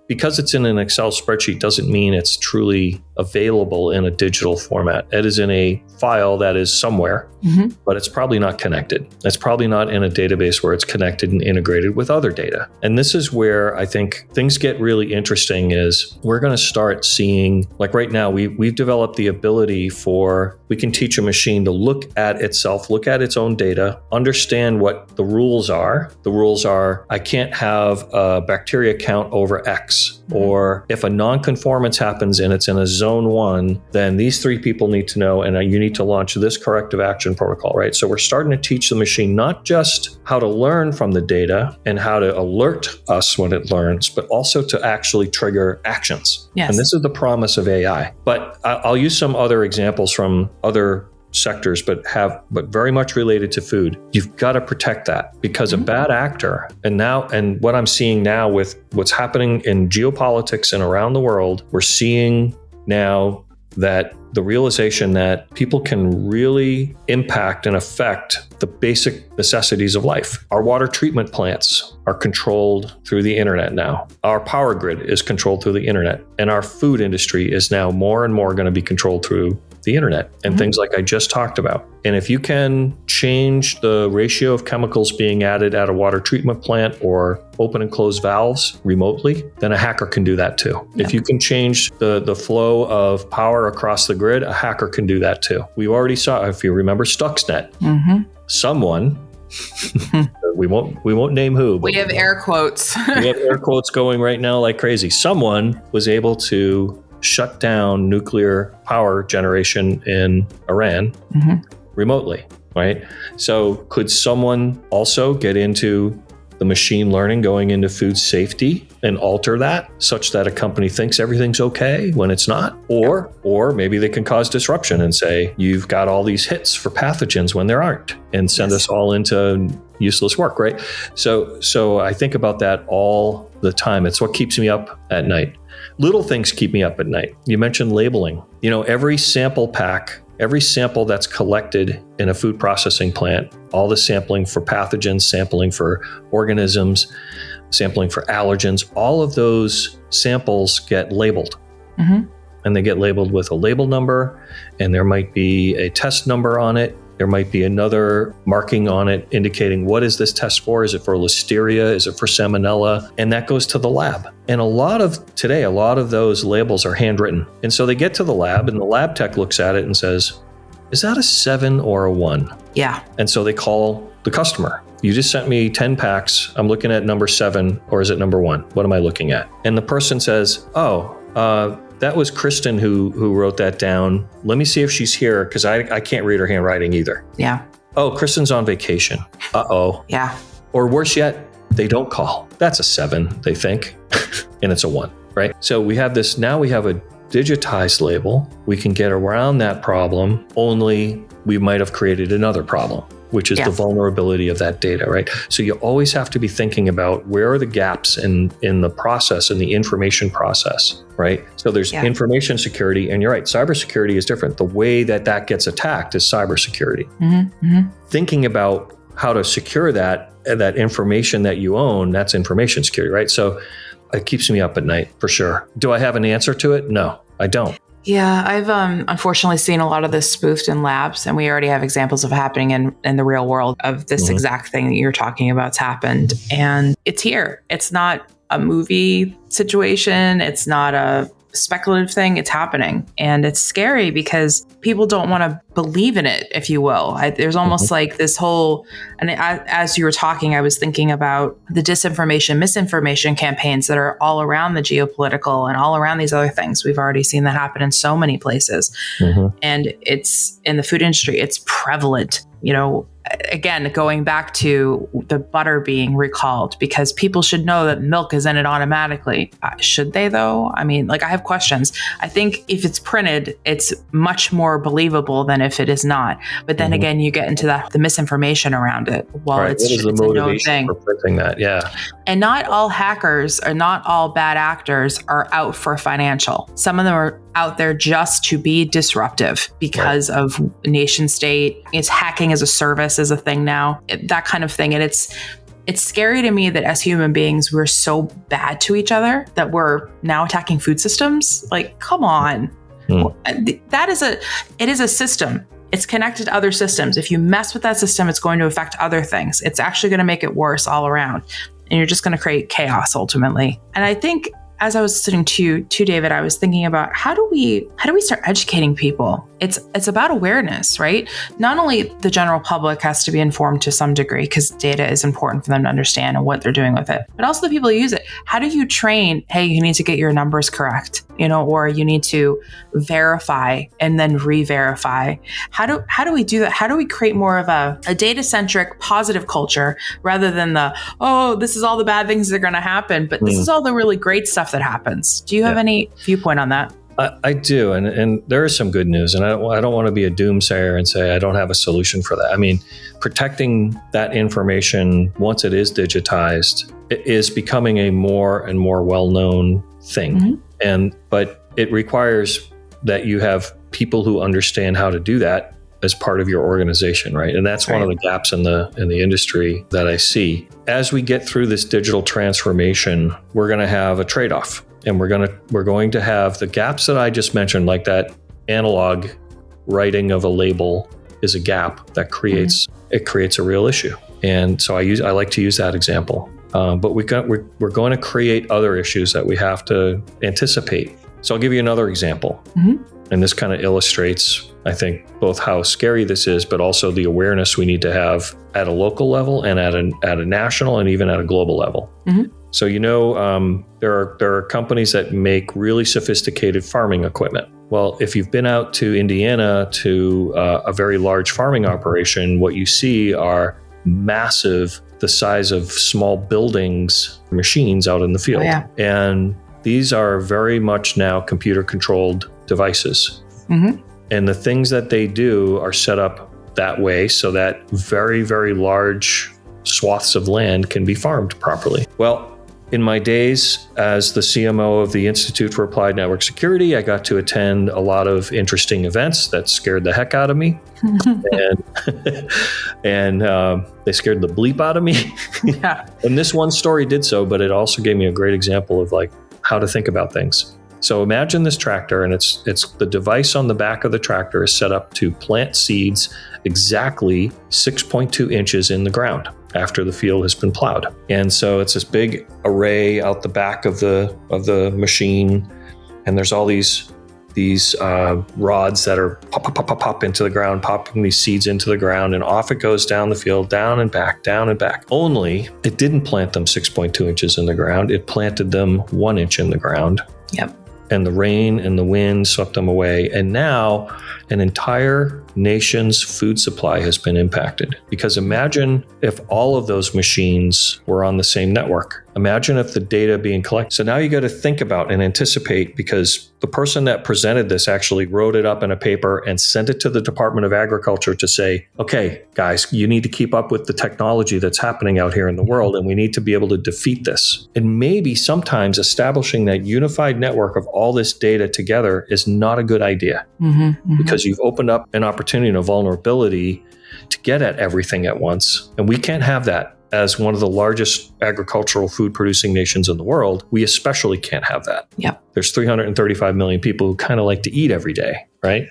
because it's in an Excel spreadsheet doesn't mean it's truly available in a digital format. It is in a file that is somewhere, but it's probably not connected. It's probably not in a database where it's connected and integrated with other data. And this is where I think things get really interesting is we're going to start seeing, like right now, we've developed the ability we can teach a machine to look at itself, look at its own data, understand what the rules are. The rules are, I can't have a bacteria count over X. Or if a non-conformance happens and it's in a zone 1, then these 3 people need to know, and you need to launch this corrective action protocol, right? So we're starting to teach the machine not just how to learn from the data and how to alert us when it learns, but also to actually trigger actions. Yes. And this is the promise of AI. But I'll use some other examples from other sectors, but very much related to food. You've got to protect that, because a bad actor, and what I'm seeing now with what's happening in geopolitics and around the world, we're seeing now that the realization that people can really impact and affect the basic necessities of life. Our water treatment plants are controlled through the internet now. Our power grid is controlled through the internet. And our food industry is now more and more going to be controlled through the internet and things like I just talked about. And if you can change the ratio of chemicals being added at a water treatment plant or open and close valves remotely, then a hacker can do that too. Yep. If you can change the flow of power across the grid, a hacker can do that too. We already saw, if you remember, Stuxnet. Someone, we won't name who. We have air quotes. We have air quotes going right now like crazy. Someone was able to shut down nuclear power generation in Iran remotely, right? So could someone also get into the machine learning going into food safety and alter that such that a company thinks everything's okay when it's not? Or maybe they can cause disruption and say, you've got all these hits for pathogens when there aren't, and send us all into useless work, right? So I think about that all the time. It's what keeps me up at night. Little things keep me up at night. You mentioned labeling. Every sample pack, every sample that's collected in a food processing plant, all the sampling for pathogens, sampling for organisms, sampling for allergens, all of those samples get labeled. And they get labeled with a label number, and there might be a test number on it. There might be another marking on it indicating, what is this test for? Is it for listeria? Is it for salmonella? And that goes to the lab. And a lot of those labels are handwritten. And so they get to the lab, and the lab tech looks at it and says, is that a 7 or a 1? Yeah. And so they call the customer. You just sent me 10 packs. I'm looking at number 7, or is it number 1? What am I looking at? And the person says, that was Kristin who wrote that down. Let me see if she's here, because I can't read her handwriting either. Yeah. Oh, Kristin's on vacation. Uh-oh. Yeah. Or worse yet, they don't call. That's a 7, they think, and it's a 1, right? So we have this, now we have a digitized label. We can get around that problem, only we might have created another problem, which is the vulnerability of that data, right? So you always have to be thinking about where are the gaps in the process, in the information process, right? So there's information security, and you're right, cybersecurity is different. The way that gets attacked is cybersecurity. Thinking about how to secure that information that you own, that's information security, right? So it keeps me up at night for sure. Do I have an answer to it? No, I don't. Yeah, I've unfortunately seen a lot of this spoofed in labs, and we already have examples of happening in the real world of this exact thing that you're talking about's happened. And it's here. It's not a movie situation. It's not a speculative thing. It's happening. And it's scary because people don't want to believe in it, if you will. There's almost like this whole, and as you were talking, I was thinking about the disinformation, misinformation campaigns that are all around the geopolitical and all around these other things. We've already seen that happen in so many places. And it's in the food industry, it's prevalent. Again, going back to the butter being recalled, because people should know that milk is in it automatically. Should they though? I mean, I have questions. I think if it's printed, it's much more believable than if it is not. But then again, you get into the misinformation around it. Well, it's a known thing. For printing that? Yeah. And not all hackers or not all bad actors are out for financial. Some of them are out there just to be disruptive because of nation state. It's hacking as a service is a thing now, that kind of thing. And it's scary to me that as human beings, we're so bad to each other that we're now attacking food systems. Come on. It is a system. It's connected to other systems. If you mess with that system, it's going to affect other things. It's actually going to make it worse all around. And you're just going to create chaos ultimately. And I think as I was listening to David, I was thinking about how do we start educating people? It's about awareness, right? Not only the general public has to be informed to some degree because data is important for them to understand and what they're doing with it, but also the people who use it. How do you train? Hey, you need to get your numbers correct, or you need to verify and then re-verify. How do we do that? How do we create more of a data-centric positive culture rather than this is all the bad things that are going to happen, but this is all the really great stuff that happens? Do you have any viewpoint on that? I do. And there is some good news. And I don't want to be a doomsayer and say I don't have a solution for that. I mean, protecting that information once it is digitized is becoming a more and more well-known thing. But it requires that you have people who understand how to do that as part of your organization, right? And that's one of the gaps in the industry that I see. As we get through this digital transformation, we're going to have a trade-off, and we're going to have the gaps that I just mentioned, like that analog writing of a label is a gap that creates a real issue. And so I like to use that example. But we're going to create other issues that we have to anticipate. So I'll give you another example. And this kind of illustrates, I think, both how scary this is, but also the awareness we need to have at a local level and at a national and even at a global level. So, there are companies that make really sophisticated farming equipment. Well, if you've been out to Indiana to a very large farming operation, what you see are massive, the size of small buildings, machines out in the field. And these are very much now computer-controlled devices. And the things that they do are set up that way so that very, very large swaths of land can be farmed properly. Well, in my days as the CMO of the Institute for Applied Network Security, I got to attend a lot of interesting events that scared the heck out of me. and they scared the bleep out of me. And this one story did so, but it also gave me a great example of like how to think about things. So imagine this tractor, and it's the device on the back of the tractor is set up to plant seeds exactly 6.2 inches in the ground after the field has been plowed. And so it's this big array out the back of the machine, and there's all these rods that are pop into the ground, popping these seeds into the ground, and off it goes down the field, down and back, down and back. Only it didn't plant them 6.2 inches in the ground. It planted them 1 inch in the ground. And the rain and the wind swept them away. And now an entire nation's food supply has been impacted. Because imagine if all of those machines were on the same network. Imagine if the data being collected. So now you got to think about and anticipate, because the person that presented this actually wrote it up in a paper and sent it to the Department of Agriculture to say, okay, guys, you need to keep up with the technology that's happening out here in the world, and we need to be able to defeat this. And maybe sometimes establishing that unified network of all this data together is not a good idea, because you've opened up an opportunity and a vulnerability to get at everything at once. And we can't have that. As one of the largest agricultural food producing nations in the world, we especially can't have that. There's 335 million people who kind of like to eat every day, right?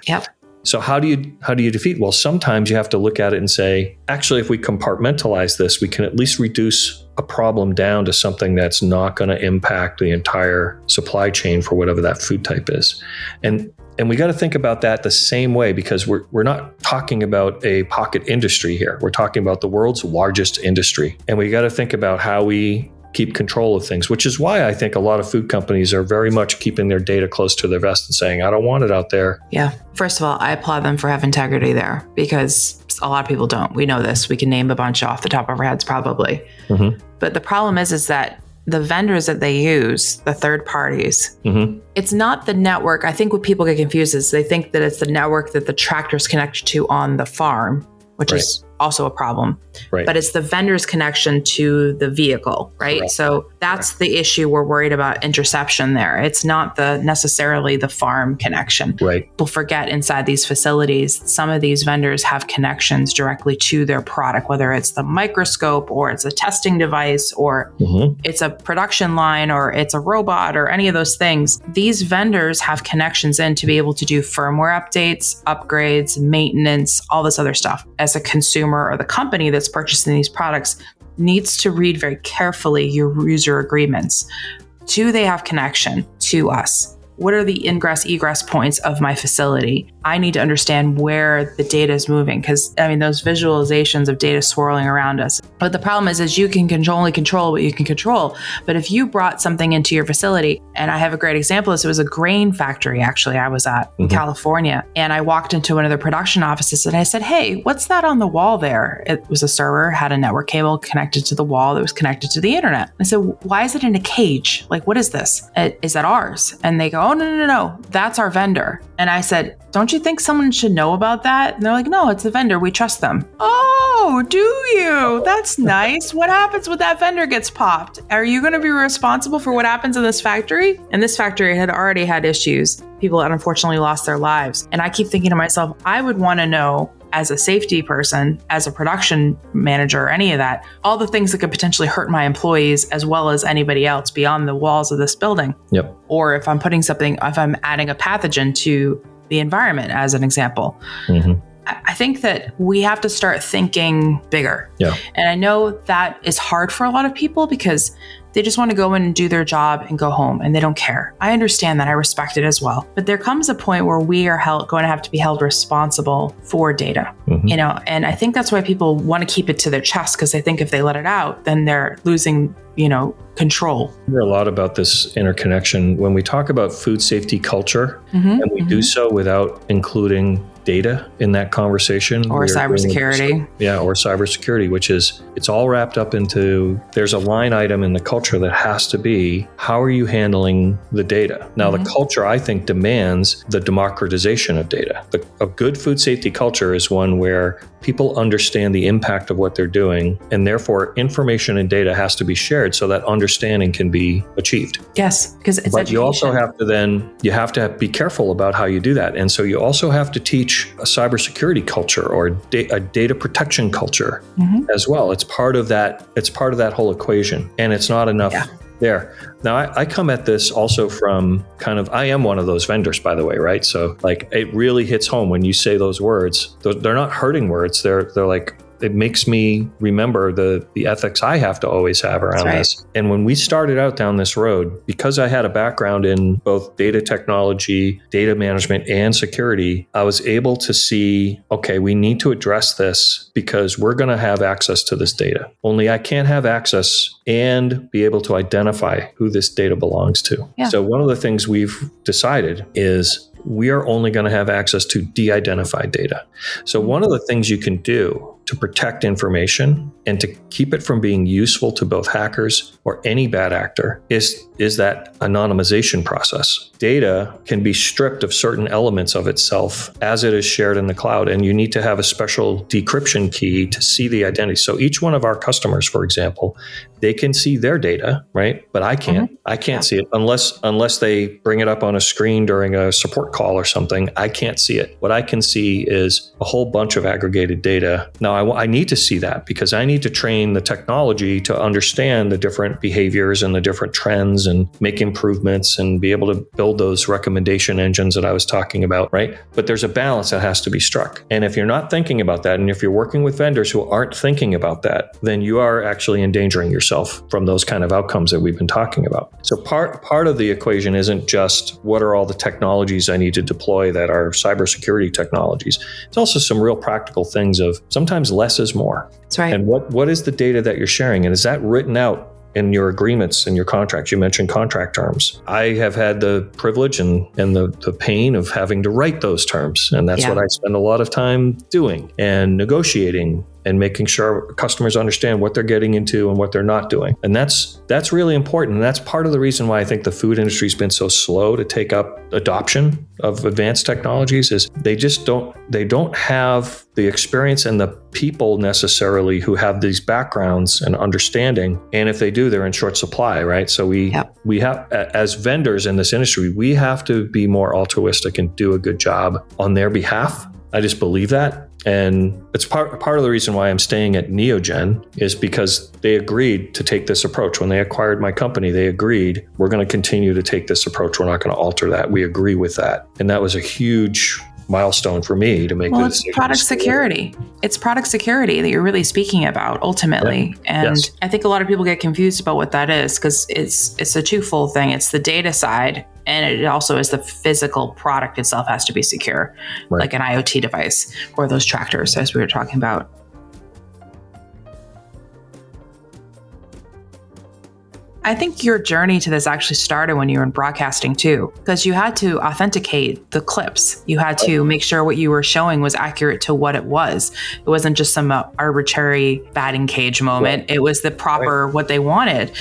So how do you defeat? Well, sometimes you have to look at it and say, actually, if we compartmentalize this, we can at least reduce a problem down to something that's not going to impact the entire supply chain for whatever that food type is. And we got to think about that the same way, because we're not talking about a pocket industry here. We're talking about the world's largest industry. And we got to think about how we keep control of things, which is why I think a lot of food companies are very much keeping their data close to their vest and saying, I don't want it out there. First of all, I applaud them for having integrity there, because a lot of people don't. We know this. We can name a bunch off the top of our heads probably. But the problem is that the vendors that they use, the third parties, it's not the network. I think what people get confused is they think that it's the network that the tractor's connected to on the farm, which is also a problem. But it's the vendor's connection to the vehicle, right? So that's the issue. We're worried about interception there. It's not necessarily the farm connection. People forget inside these facilities, some of these vendors have connections directly to their product, whether it's the microscope or it's a testing device or it's a production line or it's a robot or any of those things. These vendors have connections in to be able to do firmware updates, upgrades, maintenance, all this other stuff. As a consumer or the company that's purchasing these products needs to read very carefully your user agreements. Do they have connection to us? What are the ingress egress points of my facility? I need to understand where the data is moving, because those visualizations of data swirling around us. But the problem is you can only control what you can control. But if you brought something into your facility, and I have a great example of this, it was a grain factory actually I was at in California, and I walked into one of the production offices and I said, hey, what's that on the wall there? It was a server, had a network cable connected to the wall that was connected to the internet. I said, why is it in a cage? Like, what is this? Is that ours? And they go, oh, no, that's our vendor. And I said, don't you think someone should know about that? And they're like, no, it's a vendor. We trust them. Oh, do you? That's nice. What happens when that vendor gets popped? Are you going to be responsible for what happens in this factory? And this factory had already had issues. People had unfortunately lost their lives. And I keep thinking to myself, I would want to know, as a safety person, as a production manager, any of that, all the things that could potentially hurt my employees as well as anybody else beyond the walls of this building. Yep. Or if I'm adding a pathogen to the environment, as an example. I think that we have to start thinking bigger. Yeah. And I know that is hard for a lot of people because they just want to go in and do their job and go home and they don't care. I understand that. I respect it as well. But there comes a point where we are going to have to be held responsible for data, and I think that's why people want to keep it to their chest, because they think if they let it out, then they're losing, control. I hear a lot about this interconnection when we talk about food safety culture, and we do so without including data in that conversation. Or cybersecurity. Or cybersecurity, which is, it's all wrapped up into, there's a line item in the culture that has to be, how are you handling the data? Now, the culture, I think, demands the democratization of data. A good food safety culture is one where people understand the impact of what they're doing, and therefore information and data has to be shared so that understanding can be achieved. Yes, because it's But education. you also have to be careful about how you do that. And so you also have to teach a cybersecurity culture or a data protection culture as well. It's part of that. It's part of that whole equation, and it's not enough there. Now, I come at this also from I am one of those vendors, by the way, right? So it really hits home when you say those words. They're not hurting words. They're like, it makes me remember the ethics I have to always have around this. And when we started out down this road, because I had a background in both data technology, data management, and security, I was able to see, okay, we need to address this because we're going to have access to this data. Only I can't have access and be able to identify who this data belongs to. Yeah. So one of the things we've decided is we are only going to have access to de-identified data. So one of the things you can do to protect information and to keep it from being useful to both hackers or any bad actor is that anonymization process. Data can be stripped of certain elements of itself as it is shared in the cloud, and you need to have a special decryption key to see the identity. So each one of our customers, for example, they can see their data, right? But I can't. I can't see it unless they bring it up on a screen during a support call or something. I can't see it. What I can see is a whole bunch of aggregated data. Now, I need to see that because I need to train the technology to understand the different behaviors and the different trends and make improvements and be able to build those recommendation engines that I was talking about, right? But there's a balance that has to be struck. And if you're not thinking about that, and if you're working with vendors who aren't thinking about that, then you are actually endangering yourself from those kind of outcomes that we've been talking about. So part of the equation isn't just what are all the technologies I need to deploy that are cybersecurity technologies. It's also some real practical things of sometimes less is more. That's right. And what is the data that you're sharing? And is that written out in your agreements and your contracts? You mentioned contract terms. I have had the privilege and the pain of having to write those terms. And that's what I spend a lot of time doing and negotiating and making sure customers understand what they're getting into and what they're not doing. And that's really important. And that's part of the reason why I think the food industry has been so slow to take up adoption of advanced technologies is they don't have the experience and the people necessarily who have these backgrounds and understanding. And if they do, they're in short supply, right? So we have, as vendors in this industry, we have to be more altruistic and do a good job on their behalf. I just believe that. And it's part of the reason why I'm staying at Neogen is because they agreed to take this approach. When they acquired my company, they agreed, we're going to continue to take this approach. We're not going to alter that. We agree with that. And that was a huge milestone for me to make the decision. It's product security. It's product security that you're really speaking about ultimately. Yeah. And yes. I think a lot of people get confused about what that is because it's a twofold thing. It's the data side, and it also is the physical product itself has to be secure, like an IoT device or those tractors, as we were talking about. I think your journey to this actually started when you were in broadcasting too, because you had to authenticate the clips. You had to make sure what you were showing was accurate to what it was. It wasn't just some arbitrary batting cage moment. It was the proper what they wanted.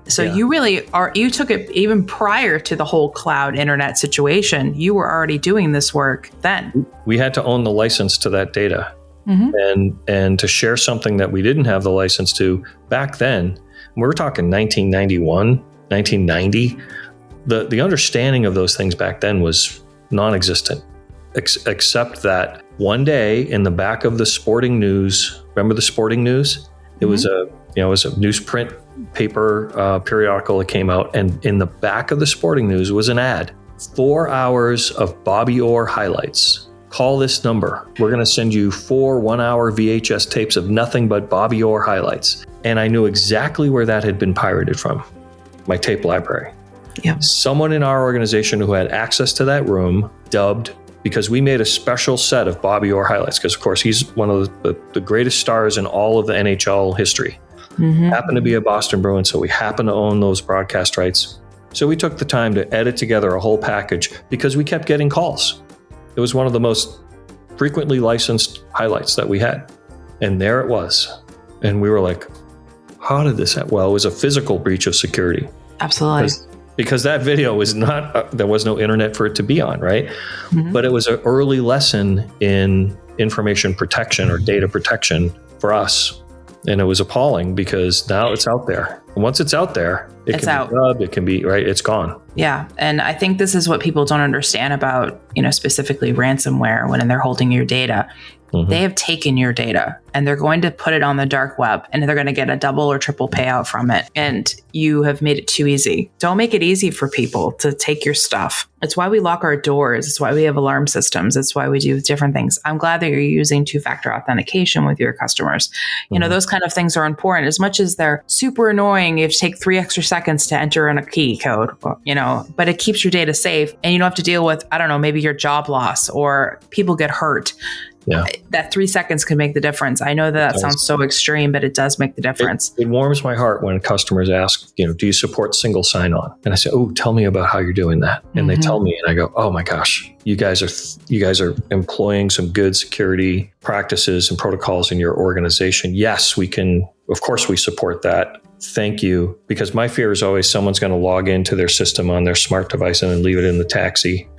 So you really you took it even prior to the whole cloud internet situation. You were already doing this work then. We had to own the license to that data. And to share something that we didn't have the license to back then. We're talking 1991, 1990. The understanding of those things back then was non-existent, except that one day in the back of the Sporting News, remember the Sporting News? It was a newsprint paper periodical that came out, and in the back of the Sporting News was an ad, 4 hours of Bobby Orr highlights. Call this number. We're going to send you 4 one-hour VHS tapes of nothing but Bobby Orr highlights. And I knew exactly where that had been pirated from, my tape library. Yeah. Someone in our organization who had access to that room dubbed, because we made a special set of Bobby Orr highlights, because of course he's one of the greatest stars in all of the NHL history. Happened to be a Boston Bruin, so we happened to own those broadcast rights. So we took the time to edit together a whole package because we kept getting calls. It was one of the most frequently licensed highlights that we had. And there it was. And we were like, how did this happen? Well, it was a physical breach of security. Absolutely. Because that video was not, there was no internet for it to be on, right? But it was an early lesson in information protection or data protection for us. And it was appalling because now it's out there. And once it's out there, it can be rubbed, it can be, it's gone. Yeah. And I think this is what people don't understand about, specifically ransomware when they're holding your data. They have taken your data and they're going to put it on the dark web and they're going to get a double or triple payout from it. And you have made it too easy. Don't make it easy for people to take your stuff. It's why we lock our doors. It's why we have alarm systems. It's why we do different things. I'm glad that you're using two-factor authentication with your customers. Those kind of things are important. As much as they're super annoying, you have to take 3 extra seconds to enter in a key code, but it keeps your data safe and you don't have to deal with, maybe your job loss or people get hurt. Yeah. That 3 seconds can make the difference. I know that sounds so extreme, but it does make the difference. It warms my heart when customers ask, do you support single sign-on? And I say, oh, tell me about how you're doing that. And they tell me, and I go, oh my gosh, you guys are employing some good security practices and protocols in your organization. Yes, we can. Of course, we support that. Thank you. Because my fear is always someone's going to log into their system on their smart device and then leave it in the taxi.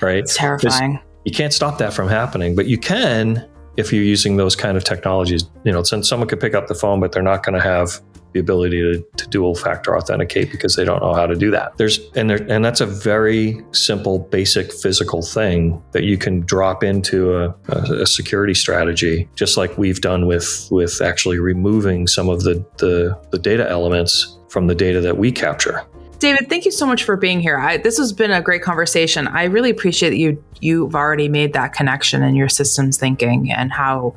Right? It's terrifying. You can't stop that from happening, but you can if you're using those kind of technologies. Since someone could pick up the phone, but they're not going to have the ability to dual-factor authenticate because they don't know how to do that. And that's a very simple, basic physical thing that you can drop into a security strategy, just like we've done with actually removing some of the data elements from the data that we capture. David, thank you so much for being here. This has been a great conversation. I really appreciate that you've already made that connection in your systems thinking and how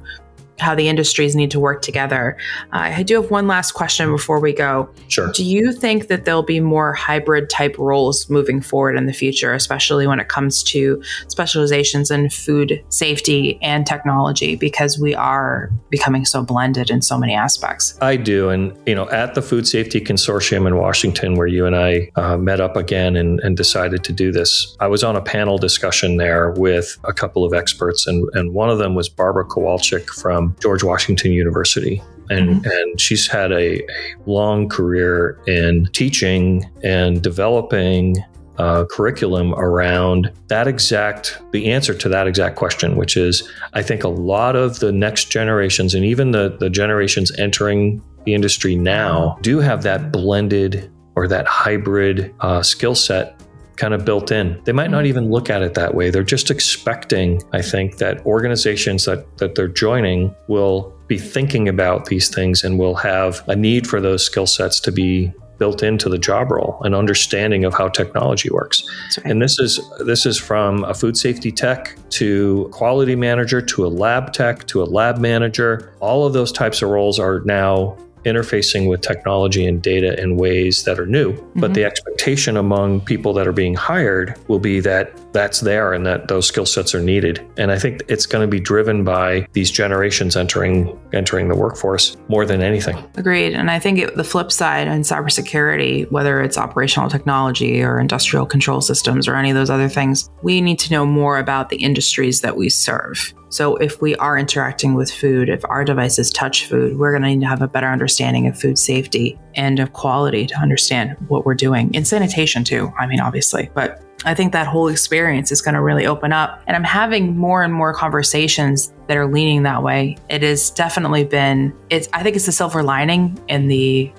the industries need to work together. I do have one last question before we go. Sure. Do you think that there'll be more hybrid type roles moving forward in the future, especially when it comes to specializations in food safety and technology, because we are becoming so blended in so many aspects? I do. And, at the Food Safety Consortium in Washington, where you and I met up again and decided to do this, I was on a panel discussion there with a couple of experts. And one of them was Barbara Kowalczyk from George Washington University. And she's had a long career in teaching and developing curriculum around the answer to that exact question, which is, I think a lot of the next generations and even the generations entering the industry now do have that blended or that hybrid skill set kind of built in. They might not even look at it that way. They're just expecting, I think, that organizations that they're joining will be thinking about these things and will have a need for those skill sets to be built into the job role, an understanding of how technology works. Right. And this is from a food safety tech to quality manager to a lab tech to a lab manager. All of those types of roles are now interfacing with technology and data in ways that are new. But the expectation among people that are being hired will be that that's there and that those skill sets are needed. And I think it's going to be driven by these generations entering the workforce more than anything. Agreed. And I think the flip side in cybersecurity, whether it's operational technology or industrial control systems or any of those other things, we need to know more about the industries that we serve. So if we are interacting with food, if our devices touch food, we're going to need to have a better understanding of food safety and of quality to understand what we're doing. In sanitation too, I mean, obviously. But I think that whole experience is going to really open up. And I'm having more and more conversations that are leaning that way. It has definitely been, I think it's the silver lining in the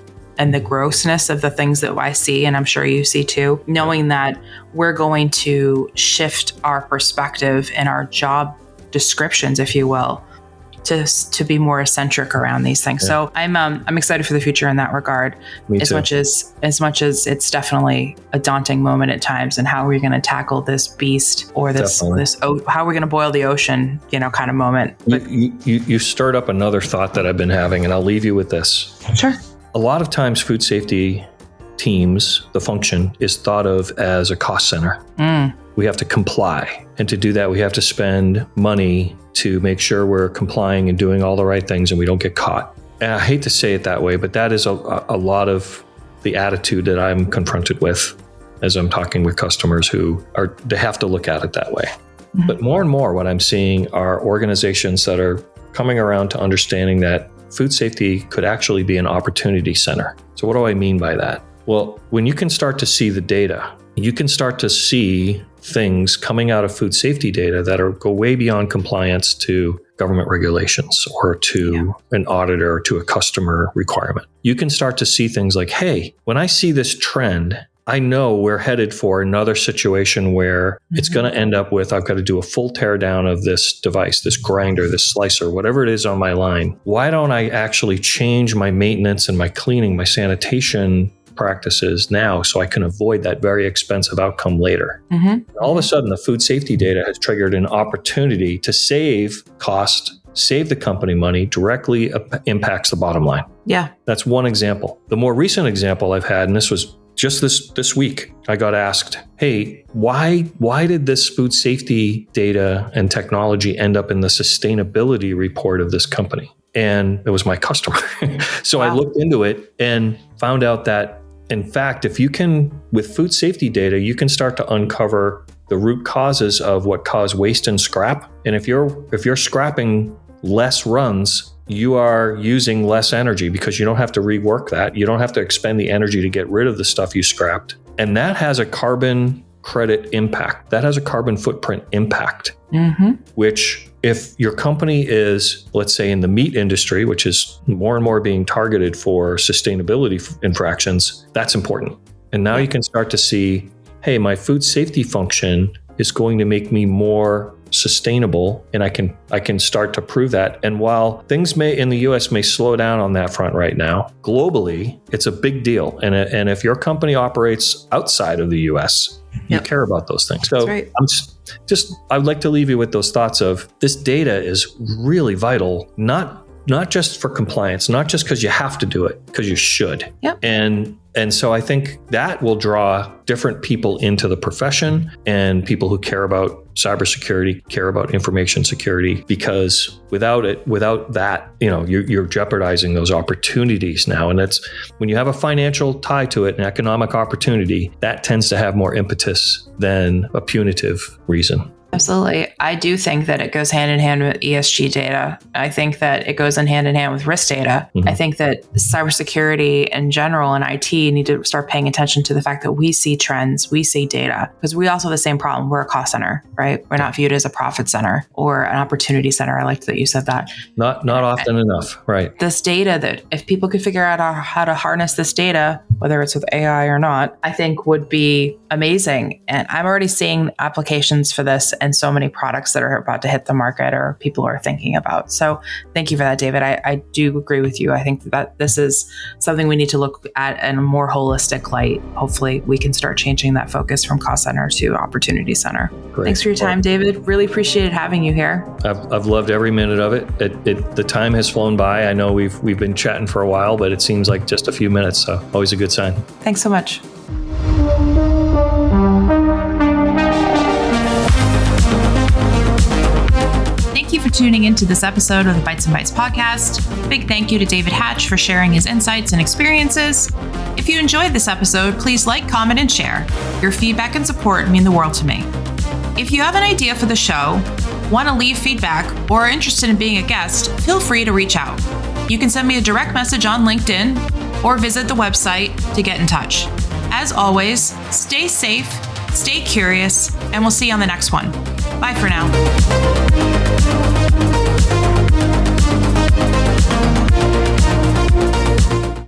grossness of the things that I see, and I'm sure you see too, knowing that we're going to shift our perspective and our job descriptions, if you will, to be more eccentric around these things. Yeah. So I'm excited for the future in that regard. Me as too. much as it's definitely a daunting moment at times, and how are we going to tackle this beast or how are we going to boil the ocean, kind of moment. But you stirred up another thought that I've been having, and I'll leave you with this. Sure. A lot of times food safety teams, the function is thought of as a cost center. We have to comply. And to do that, we have to spend money to make sure we're complying and doing all the right things and we don't get caught. And I hate to say it that way, but that is a lot of the attitude that I'm confronted with as I'm talking with customers they have to look at it that way. But more and more, what I'm seeing are organizations that are coming around to understanding that food safety could actually be an opportunity center. So what do I mean by that? Well, when you can start to see the data, you can start to see things coming out of food safety data that go way beyond compliance to government regulations or to an auditor or to a customer requirement. You can start to see things like, hey, when I see this trend, I know we're headed for another situation where it's going to end up with, I've got to do a full tear down of this device, this grinder, this slicer, whatever it is on my line. Why don't I actually change my maintenance and my cleaning, my sanitation practices now so I can avoid that very expensive outcome later? All of a sudden, the food safety data has triggered an opportunity to save cost, save the company money, directly impacts the bottom line. Yeah. That's one example. The more recent example I've had, and this was just this week, I got asked, hey, why did this food safety data and technology end up in the sustainability report of this company? And it was my customer. So I looked into it and found out that, in fact, if you can, with food safety data, you can start to uncover the root causes of what cause waste and scrap. And if you're scrapping less runs, you are using less energy because you don't have to rework that. You don't have to expend the energy to get rid of the stuff you scrapped. And that has a carbon credit impact. That has a carbon footprint impact, which if your company is, let's say, in the meat industry, which is more and more being targeted for sustainability infractions, that's important. And now you can start to see, hey, my food safety function is going to make me more sustainable, and I can start to prove that. And while things in the US may slow down on that front right now, globally, it's a big deal. And if your company operates outside of the US, you care about those things. So right. I'd like to leave you with those thoughts of this data is really vital, not just for compliance, not just because you have to do it, because you should. Yep. And so I think that will draw different people into the profession, and people who care about cybersecurity, care about information security, because without that, you're jeopardizing those opportunities now. And that's when you have a financial tie to it, an economic opportunity, that tends to have more impetus than a punitive reason. Absolutely. I do think that it goes hand in hand with ESG data. I think that it goes hand in hand with risk data. I think that cybersecurity in general and IT need to start paying attention to the fact that we see trends, we see data, because we also have the same problem. We're a cost center, right? We're not viewed as a profit center or an opportunity center. I liked that you said that. Not often enough, right? This data, that if people could figure out how to harness this data, whether it's with AI or not, I think would be amazing. And I'm already seeing applications for this and so many products that are about to hit the market or people are thinking about. So thank you for that, David. I do agree with you. I think that this is something we need to look at in a more holistic light. Hopefully we can start changing that focus from cost center to opportunity center. Great. Thanks for your time, David. Really appreciated having you here. I've loved every minute of it. The time has flown by. I know we've been chatting for a while, but it seems like just a few minutes. So always a good sign. Thanks so much. Thank you for tuning into this episode of the Bites and Bytes podcast. Big thank you to David Hatch for sharing his insights and experiences. If you enjoyed this episode, please like, comment, and share. Your feedback and support mean the world to me. If you have an idea for the show, want to leave feedback, or are interested in being a guest, feel free to reach out. You can send me a direct message on LinkedIn or visit the website to get in touch. As always, stay safe, stay curious, and we'll see you on the next one. Bye for now.